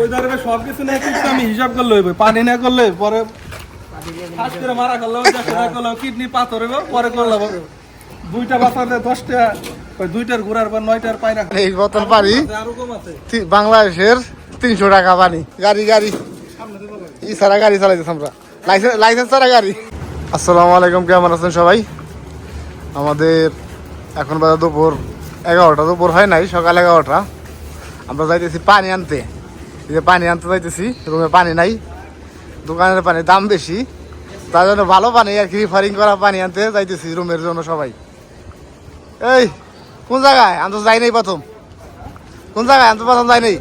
ওই ধরনের সবকিছু না কিছু আমি হিসাব করলে হইবে, পানি না করলে পরে ফার্স্ট করে মারা করলো, করলো কিডনি পাথর হইব, পরে করলাম দুইটা বাচ্চাদের 10টা, ওই দুইটার ঘোরার পর 9টার পায়রা। এই বোতল পানি আরো কম আছে বাংলাদেশের 300 টাকা পানি। গাড়ি গাড়ি ই সারা গাড়ি চালাইতেছি আমরা, লাইসেন্স ছাড়া গাড়ি। আসসালামু আলাইকুম, কেমন আছেন সবাই? আমাদের এখন বাজে দুপুর 11টা, দুপুর হয় নাই, সকাল 11টা। আমরা যাইতেছি পানি আনতে, এই যে পানি আনতে যাইতেছি। রুমে পানি নাই, দোকানের পানির দাম বেশি, তার জন্য ভালো পানি আর কি রিফারিং করা পানি আনতে যাইতেছি রুমের জন্য সবাই। এই কোন জায়গায়? আমি তো যাই নাই প্রথম। কোন জায়গায়? আমি তো প্রথম যাই নাই।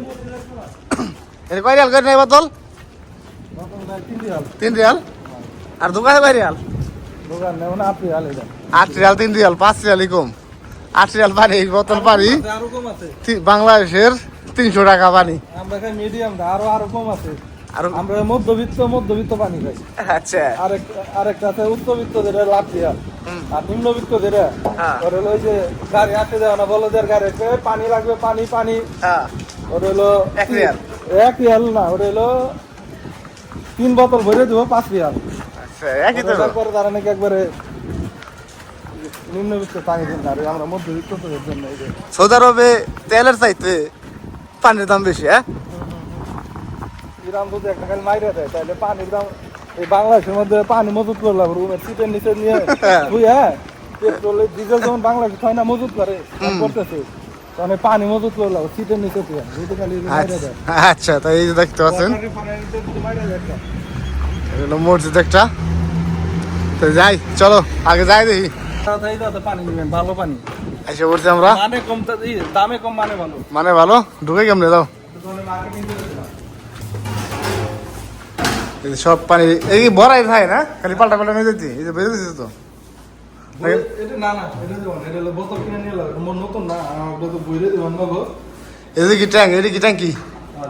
এটা কয় রিয়াল করে নাই বোতল? 3 রিয়াল। আর দোকানে কয় রিয়াল? 8 রিয়াল, 3 রিয়াল, 5 রিয়ালই কম। 8 রিয়াল পানি, এই বোতল পানি বাংলাদেশের 300 টাকা পানি। আমরা খাই মিডিয়াম, আরো কম আছে। আর আমরা মধ্যবিত্ত পানি খাই। আচ্ছা, আরেকটা আছে উচ্চবিত্ত, যেটা লাভ দিয়া। আর নিম্নবিত্ত যেটা ওর হলো ওই যে গাড়ি আসতে দেওয়া না, বলদের গাড়ি পানি লাগবে, পানি পানি। ওর হলো 1 রিয়াল। 1 রিয়াল না, ওর হলো 3 বোতল ভরে দেবো 5 রিয়াল। আচ্ছা, একই তো। তারপরে তারা নাকি একবারে নিম্নবিত্ত পানি দিন, আর আমরা মধ্যবিত্ত তো এর জন্য। সৌদি আরবে তেলের চাইতে পানির দাম বেশি। হ্যাঁ, ইরান যদি একটা খালি মাইরে দেয় তাহলে পানির দাম এই বাংলাদেশের মধ্যে পানি মজুত করলাম রুমের সিটের নিচে নিয়ে বুঝি। হ্যাঁ, পেট্রোল ডিজেল যেমন বাংলাদেশ হয় না মজুত করে করতেছে, মানে পানি মজুত করলাম সিটের নিচে যদি খালি মাইরে দেয়। আচ্ছা, তাই এই যে দেখতে পাচ্ছেন মসজিদ একটা। তো যাই, চলো আগে যাই দেখি। পানি নেবেন ভালো পানি, এসে পড়ছি আমরা। মানে কম, দামে কম, মানে ভালো। মানে ভালো, ঢুকে কেমনে যাও। সব পানি এই ভরাই থাকে না, খালি পাল্টা পাল্টা নিয়ে যেতে। এই যে বেঁধে দিচ্ছে তো। এটা না না, এটা দেবো না, এটা হলো বোতল কিনে নিয়ে এলাম, নতুন না, আমার বোতল বইরে দেবো নগদ। এই কি ট্যাঙ্ক? এটা কি ট্যাঙ্কি?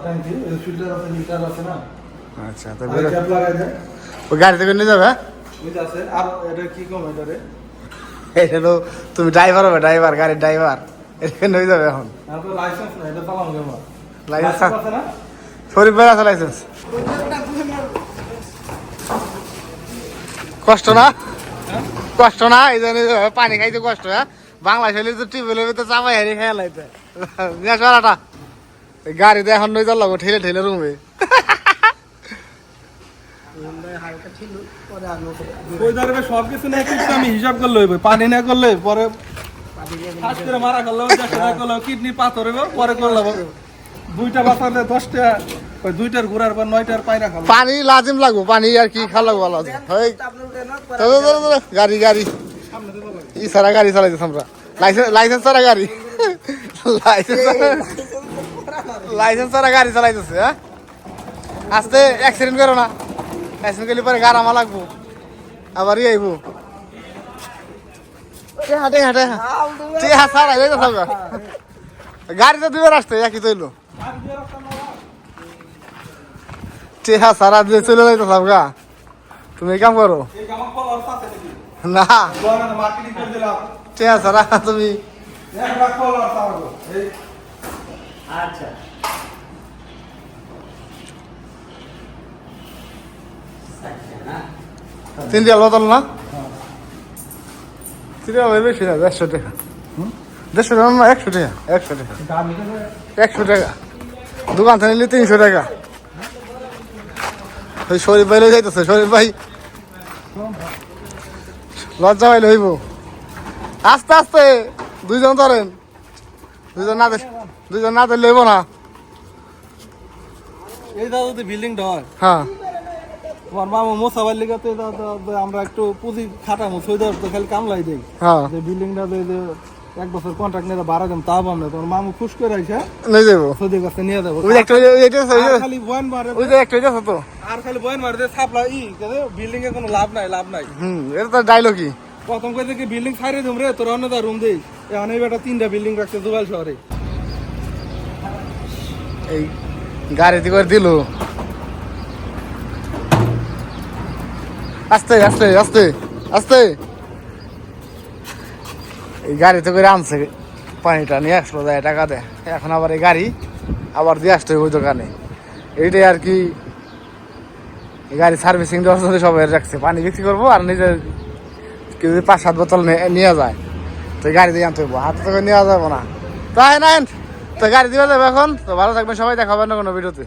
ট্যাঙ্কি ফিল্টার আছে, লিটার আছে না। আচ্ছা, ক্যাপ লাগাই দেয়, ওই গাড়ি থেকে নিয়ে যাবে। বুঝতে আছে। আর এটা কি কম, এটারে এটা তো তুমি ড্রাইভার হবে, ড্রাইভার, গাড়ির ড্রাইভার। এটা নিয়ে যাবে এখন। আর তো লাইসেন্স না, এটা চালানো যাবে না। লাইসেন্স আছে না? শরীফ ভাই আছে লাইসেন্স। কষ্ট না? কষ্ট না? এই জন্য পানি খাইতে কষ্ট। হ্যাঁ, বাংলাদেশ তো টিউবওয়েলের ভিতরে চাপাই হারিয়ে খেয়ে লাইতে সরাটা। গাড়িতে এখন নই চল ঠেলে ঠেলে রুমে। ওই ধরনের সবকিছু না কিছু আমি হিসাব করলে হইবে, পানি না করলে পরে ফার্স্ট করে মারা করলো, করলো কিডনি পাথর হইব, পরে করলাম দুইটা বাচ্চাদের 10টা, ওই দুইটার ঘোরার পর 9টার পায়রা খাবো। পানি লাজিম লাগবো, পানি আর কি খাওয়া ভালো আছে। গাড়ি গাড়ি ই সারা গাড়ি চালাইতেছি আমরা, লাইসেন্স ছাড়া গাড়ি। লাইসেন্স ছাড়া গাড়ি চালাইতেছে। হ্যাঁ, আস্তে অ্যাক্সিডেন্ট করো না, অ্যাক্সিডেন্ট করলে পরে গাড়ামা লাগবো, আবার ই আইবো। হাঁটে হাঁটে গাড়ি তো দুবার আসতে একই তৈল টেহা সারা দিয়ে চলে যাইতেছাম গা। তুমি কাম করো না, টেহা সারা তুমি। আচ্ছা, 3 রিয়াল বোতল না? 3 রিয়াল বেশি না, 150 টাকা। 150 টাকা না, 100 টাকা। 100 টাকা, 100 টাকা। দোকান থেকে নিলে 300 টাকা। ওই শরীফ ভাই লই যাইতেছে, শরীফ ভাই লজ্জা পাইলে হইব। আস্তে আস্তে দুইজন ধরেন, দুইজন না ধরলে হইব না। এই দাদা যদি বিল্ডিংটা হয়, হ্যাঁ, তোমার মামা মোসাবার লিগাতে আমরা একটু পুঁজি খাটামো, সৌদি আরব তো খালি কামলাই দেই। হ্যাঁ, যে বিল্ডিংটা যে 1 বছর কন্ট্রাক্ট নিয়ে ভাড়া দেন, তা আমরা তোমার মামু খুশ করে রাখছে নিয়ে যাবো। সৌদির কাছে নিয়ে যাবো। ওই একটা খালি বয়ান মারে, ওই যে একটা হইতেছে তো, আর খালি বয়ান মারে ছাপলা বিল্ডিং এ কোনো লাভ নাই, লাভ নাই। এটা তো ডায়লগই। প্রথম কই থেকে বিল্ডিং ছাইরে দিম রে, তোর অন্য রুম দেই। এখন এই বেটা 3টা বিল্ডিং রাখছে দুবাই শহরে। এই গাড়িতে করে দিল। আস্তে আস্তে আস্তে আস্তে এই গাড়িতে করে আনছে, পানিটা নিয়ে আসলো, যায় টাকা দেয়। এখন আবার এই গাড়ি আবার দিয়ে আসতে ওই দোকানে। এইটাই আর কি। এই গাড়ি সার্ভিসিং দেওয়ার জন্য সবাই রাখছে, পানি বিক্রি করবো আর নিজের কেউ যদি 5-7 বোতল নিয়ে যায় তো গাড়ি দিয়ে আনতে হইব, হাতে তো নেওয়া যাবো না। তাই না, তো গাড়ি দিয়ে যাবে এখন। তো ভালো থাকবেন সবাই, দেখা হবে না কোনো ভিডিওতে।